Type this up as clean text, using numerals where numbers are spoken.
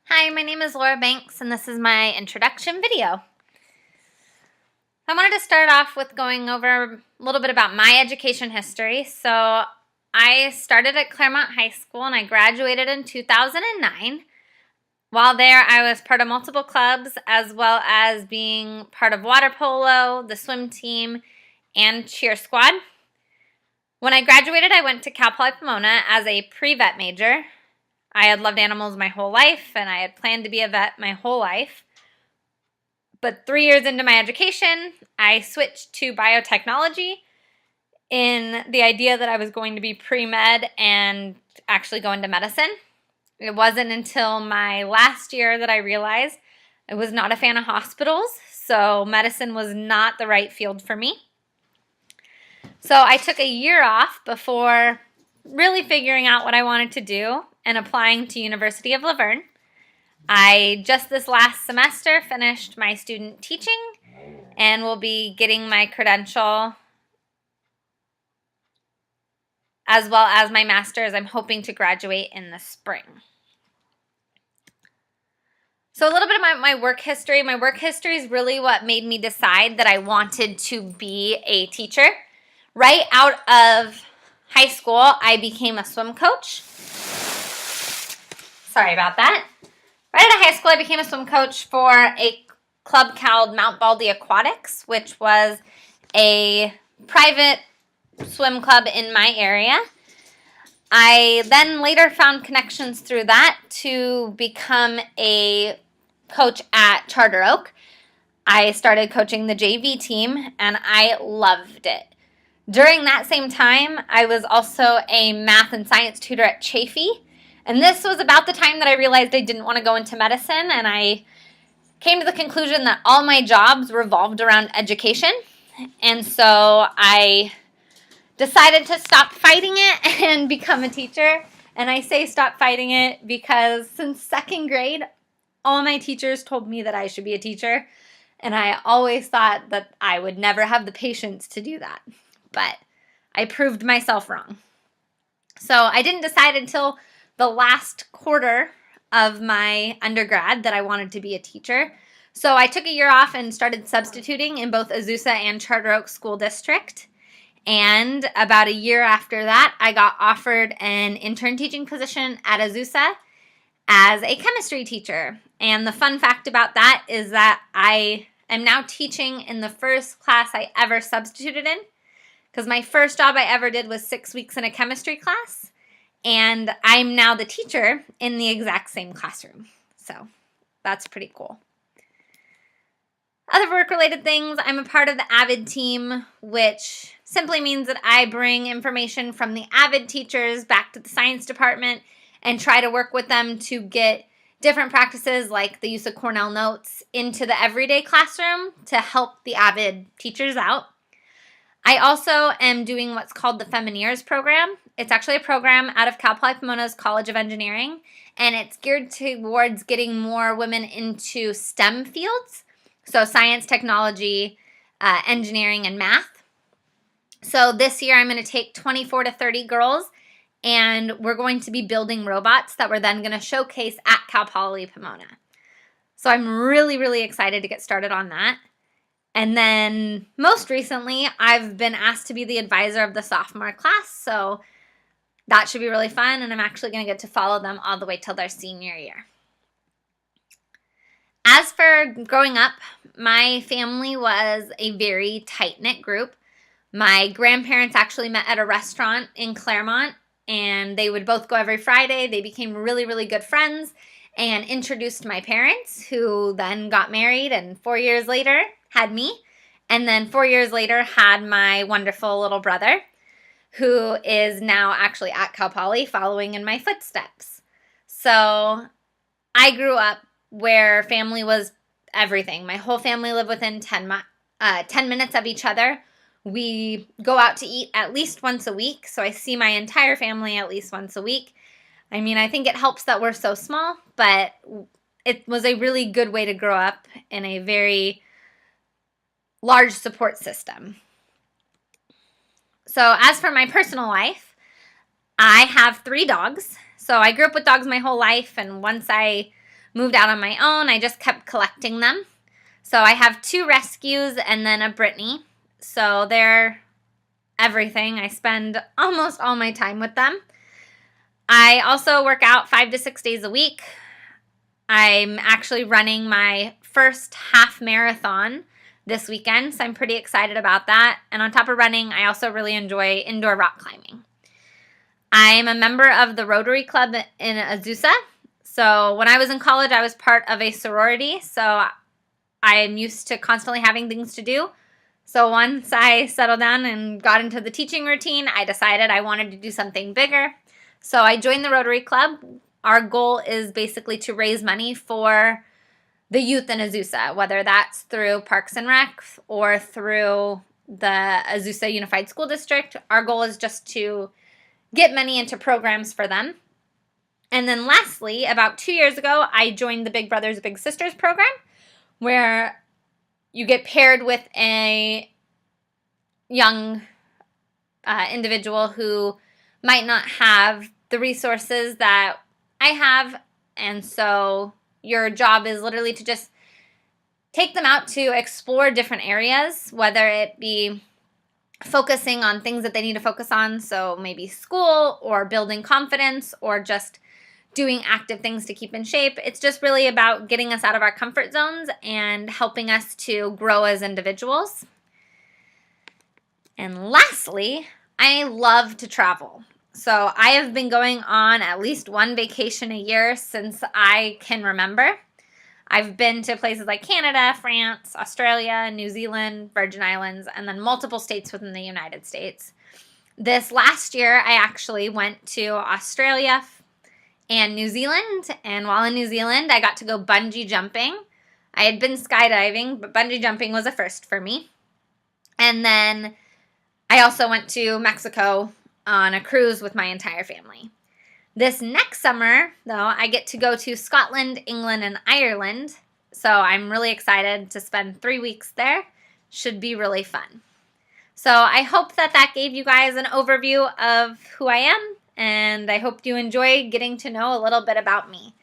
Hi, my name is Laura Banks, and this is my introduction video. I wanted to start off with going over a little bit about my education history. So I started at Claremont High School, and I graduated in 2009. While there, I was part of multiple clubs, as well as being part of water polo, the swim team, and cheer squad. When I graduated, I went to Cal Poly Pomona as a pre-vet major. I had loved animals my whole life, and I had planned to be a vet my whole life. But 3 years into my education, I switched to biotechnology in the idea that I was going to be pre-med and actually go into medicine. It wasn't until my last year that I realized I was not a fan of hospitals, so medicine was not the right field for me. So I took a year off before really figuring out what I wanted to do and applying to University of La Verne. I just this last semester finished my student teaching and will be getting my credential as well as my master's. I'm hoping to graduate in the spring. So a little bit about my work history. My work history is really what made me decide that I wanted to be a teacher. Right out of high school, I became a swim coach. Sorry about that. Right out of high school, I became a swim coach for a club called Mount Baldy Aquatics, which was a private swim club in my area. I then later found connections through that to become a coach at Charter Oak. I started coaching the JV team, and I loved it. During that same time, I was also a math and science tutor at Chaffey. And this was about the time that I realized I didn't want to go into medicine, and I came to the conclusion that all my jobs revolved around education. And so I decided to stop fighting it and become a teacher. And I say stop fighting it because since second grade, all my teachers told me that I should be a teacher. And I always thought that I would never have the patience to do that. But I proved myself wrong. So I didn't decide until the last quarter of my undergrad that I wanted to be a teacher. So I took a year off and started substituting in both Azusa and Charter Oak School District. And about a year after that, I got offered an intern teaching position at Azusa as a chemistry teacher. And the fun fact about that is that I am now teaching in the first class I ever substituted in, because my first job I ever did was 6 weeks in a chemistry class. And I'm now the teacher in the exact same classroom. So that's pretty cool. Other work-related things, I'm a part of the AVID team, which simply means that I bring information from the AVID teachers back to the science department and try to work with them to get different practices like the use of Cornell Notes into the everyday classroom to help the AVID teachers out. I also am doing what's called the Femineers program. It's actually a program out of Cal Poly Pomona's College of Engineering, and it's geared towards getting more women into STEM fields, so science, technology, engineering, and math. So this year I'm going to take 24 to 30 girls, and we're going to be building robots that we're then going to showcase at Cal Poly Pomona. So I'm really, really excited to get started on that. And then most recently, I've been asked to be the advisor of the sophomore class, so that should be really fun, and I'm actually going to get to follow them all the way till their senior year. As for growing up, my family was a very tight-knit group. My grandparents actually met at a restaurant in Claremont, and they would both go every Friday. They became really, really good friends and introduced my parents, who then got married, and 4 years later had me, and then 4 years later had my wonderful little brother, who is now actually at Cal Poly following in my footsteps. So I grew up where family was everything. My whole family lived within 10 minutes of each other. We go out to eat at least once a week, so I see my entire family at least once a week. I mean, I think it helps that we're so small, but it was a really good way to grow up in a very large support system. So as for my personal life, I have 3 dogs. So I grew up with dogs my whole life, and once I moved out on my own, I just kept collecting them. So I have 2 rescues and then a Brittany. So they're everything. I spend almost all my time with them. I also work out 5 to 6 days a week. I'm actually running my first half marathon this weekend, so I'm pretty excited about that. And on top of running, I also really enjoy indoor rock climbing. I'm a member of the Rotary Club in Azusa. So when I was in college, I was part of a sorority, so I'm used to constantly having things to do. So once I settled down and got into the teaching routine, I decided I wanted to do something bigger. So I joined the Rotary Club. Our goal is basically to raise money for the youth in Azusa, whether that's through Parks and Rec or through the Azusa Unified School District. Our goal is just to get money into programs for them. And then lastly, about 2 years ago, I joined the Big Brothers Big Sisters program, where you get paired with a young individual who might not have the resources that I have. And so your job is literally to just take them out to explore different areas, whether it be focusing on things that they need to focus on. So maybe school or building confidence or just doing active things to keep in shape. It's just really about getting us out of our comfort zones and helping us to grow as individuals. And lastly, I love to travel. So I have been going on at least one vacation a year since I can remember. I've been to places like Canada, France, Australia, New Zealand, Virgin Islands, and then multiple states within the United States. This last year, I actually went to Australia and New Zealand, and while in New Zealand, I got to go bungee jumping. I had been skydiving, but bungee jumping was a first for me. And then I also went to Mexico on a cruise with my entire family. This next summer, though, I get to go to Scotland, England, and Ireland, so I'm really excited to spend 3 weeks there. Should be really fun. So I hope that gave you guys an overview of who I am, and I hope you enjoy getting to know a little bit about me.